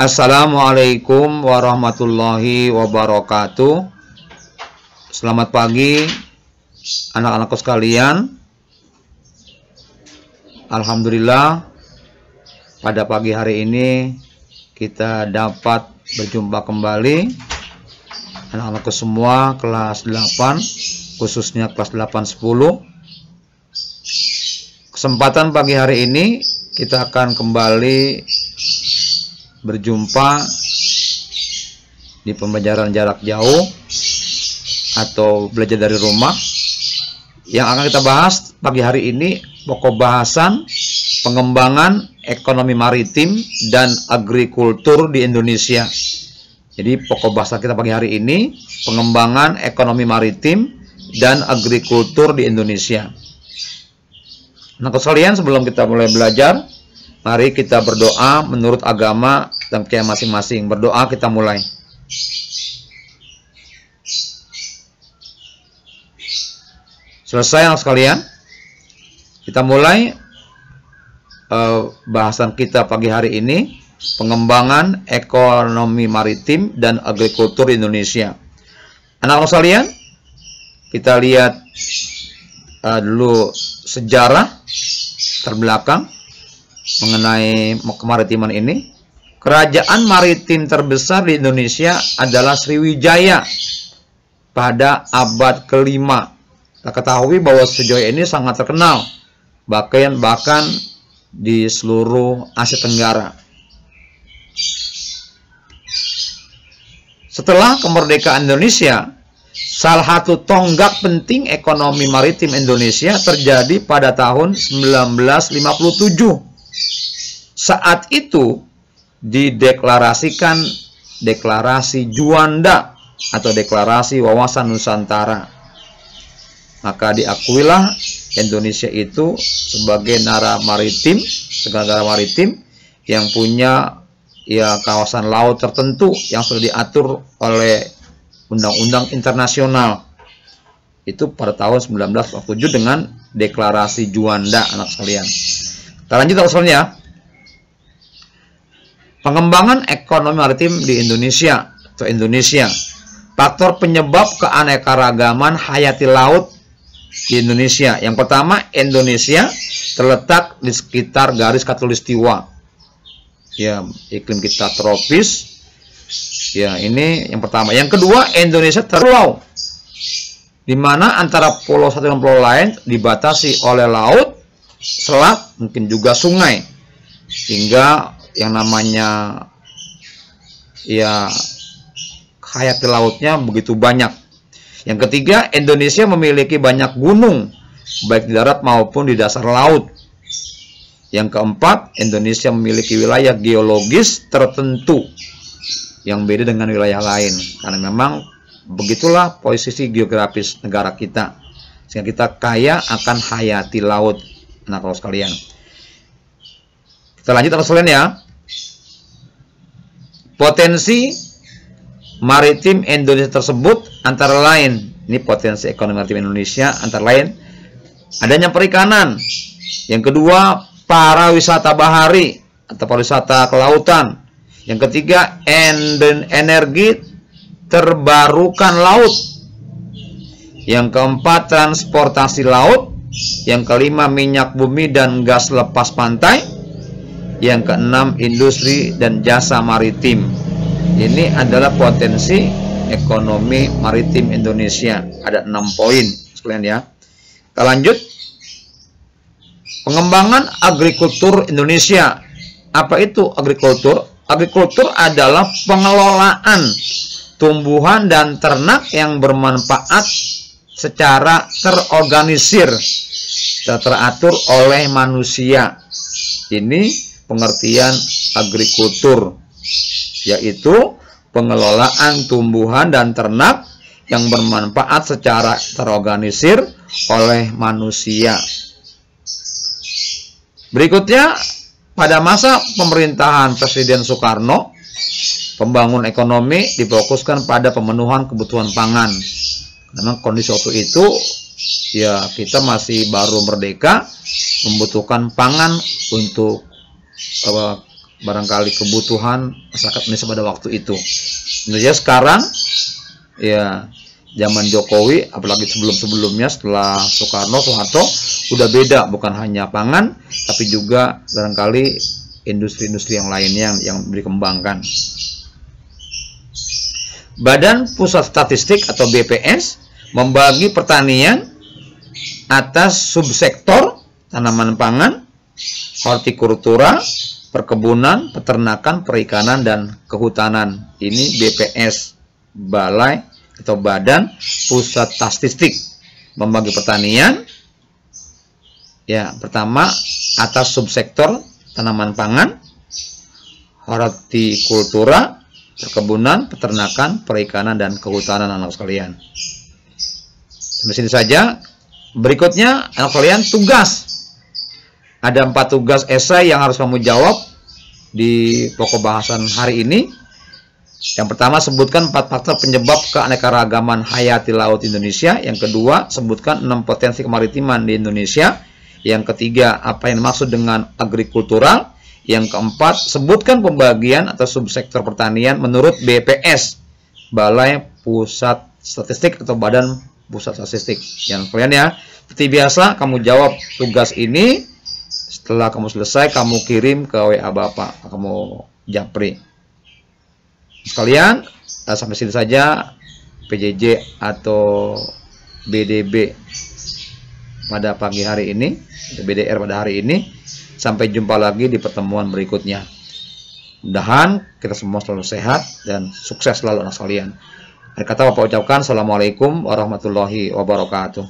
Assalamualaikum warahmatullahi wabarakatuh. Selamat pagi anak-anakku sekalian. Alhamdulillah pada pagi hari ini kita dapat berjumpa kembali anak-anakku semua kelas 8, khususnya kelas 8-10. Kesempatan pagi hari ini kita akan kembali berjumpa di pembelajaran jarak jauh atau belajar dari rumah. Yang akan kita bahas pagi hari ini pokok bahasan pengembangan ekonomi maritim dan agrikultur di Indonesia. Jadi pokok bahasan kita pagi hari ini pengembangan ekonomi maritim dan agrikultur di Indonesia. Nah, sekalian, sebelum kita mulai belajar, mari kita berdoa menurut agama dan keyakinan masing-masing. Berdoa, kita mulai. Selesai anak sekalian, kita mulai bahasan kita pagi hari ini, pengembangan ekonomi maritim dan agrikultur di Indonesia. Anak-anak sekalian, kita lihat dulu sejarah terbelakang mengenai kemaritiman ini. Kerajaan maritim terbesar di Indonesia adalah Sriwijaya pada abad ke-5. Kita ketahui bahwa Sriwijaya ini sangat terkenal bahkan di seluruh Asia Tenggara. Setelah kemerdekaan Indonesia, salah satu tonggak penting ekonomi maritim Indonesia terjadi pada tahun 1957. Saat itu dideklarasikan Deklarasi Juanda atau Deklarasi Wawasan Nusantara. Maka diakuilah Indonesia itu sebagai negara maritim yang punya kawasan laut tertentu yang sudah diatur oleh undang-undang internasional. Itu pada tahun 1947 dengan Deklarasi Juanda, anak sekalian. Kita lanjut asalnya. Pengembangan ekonomi maritim di Indonesia atau Indonesia. Faktor penyebab keanekaragaman hayati laut di Indonesia. Yang pertama, Indonesia terletak di sekitar garis khatulistiwa. Ya, iklim kita tropis. Ya, ini yang pertama. Yang kedua, Indonesia terpulau, di mana antara pulau satu dan pulau lain dibatasi oleh laut, selat, mungkin juga sungai, hingga yang namanya hayati lautnya begitu banyak. Yang ketiga, Indonesia memiliki banyak gunung, baik di darat maupun di dasar laut. Yang keempat, Indonesia memiliki wilayah geologis tertentu yang beda dengan wilayah lain, karena memang begitulah posisi geografis negara kita, sehingga kita kaya akan hayati laut, anak-anak sekalian. Kita lanjut anak sekalian ya. Potensi maritim Indonesia tersebut antara lain, ini potensi ekonomi maritim Indonesia antara lain adanya perikanan. Yang kedua, para wisata bahari atau pariwisata kelautan. Yang ketiga, energi terbarukan laut. Yang keempat, transportasi laut. Yang kelima, minyak bumi dan gas lepas pantai. Yang keenam, industri dan jasa maritim. Ini adalah potensi ekonomi maritim Indonesia. Ada 6 poin sekalian ya. Kita lanjut. Pengembangan agrikultur Indonesia. Apa itu agrikultur? Agrikultur adalah pengelolaan tumbuhan dan ternak yang bermanfaat secara terorganisir dan teratur oleh manusia. Ini pengertian agrikultur, yaitu pengelolaan tumbuhan dan ternak yang bermanfaat secara terorganisir oleh manusia. Berikutnya, pada masa pemerintahan Presiden Soekarno, pembangunan ekonomi difokuskan pada pemenuhan kebutuhan pangan. Memang kondisi waktu itu ya kita masih baru merdeka, membutuhkan pangan untuk barangkali kebutuhan masyarakat Indonesia pada waktu itu. Indonesia sekarang ya zaman Jokowi, apalagi sebelum-sebelumnya setelah Soeharto udah beda, bukan hanya pangan tapi juga barangkali industri-industri yang lainnya yang dikembangkan. Badan Pusat Statistik atau BPS membagi pertanian atas subsektor tanaman pangan, hortikultura, perkebunan, peternakan, perikanan, dan kehutanan. Ini BPS, Balai atau Badan Pusat Statistik, membagi pertanian. Ya, pertama atas subsektor tanaman pangan, hortikultura, perkebunan, peternakan, perikanan, dan kehutanan, anak sekalian. Sampai sini saja. Berikutnya, anak sekalian, tugas. Ada 4 tugas esai yang harus kamu jawab di pokok bahasan hari ini. Yang pertama, sebutkan 4 faktor penyebab keanekaragaman hayati laut Indonesia. Yang kedua, sebutkan 6 potensi kemaritiman di Indonesia. Yang ketiga, apa yang dimaksud dengan agrikultural. Yang keempat, sebutkan pembagian atau subsektor pertanian menurut BPS, Balai Pusat Statistik atau Badan Pusat Statistik. Yang kalian ya, seperti biasa kamu jawab tugas ini. Setelah kamu selesai, kamu kirim ke WA Bapak, kamu japri. Sekalian, sampai sini saja PJJ atau BDB pada pagi hari ini, BDR pada hari ini. Sampai jumpa lagi di pertemuan berikutnya. Mudah-mudahan kita semua selalu sehat dan sukses selalu anak sekalian. Akhir kata Bapak ucapkan, Assalamualaikum warahmatullahi wabarakatuh.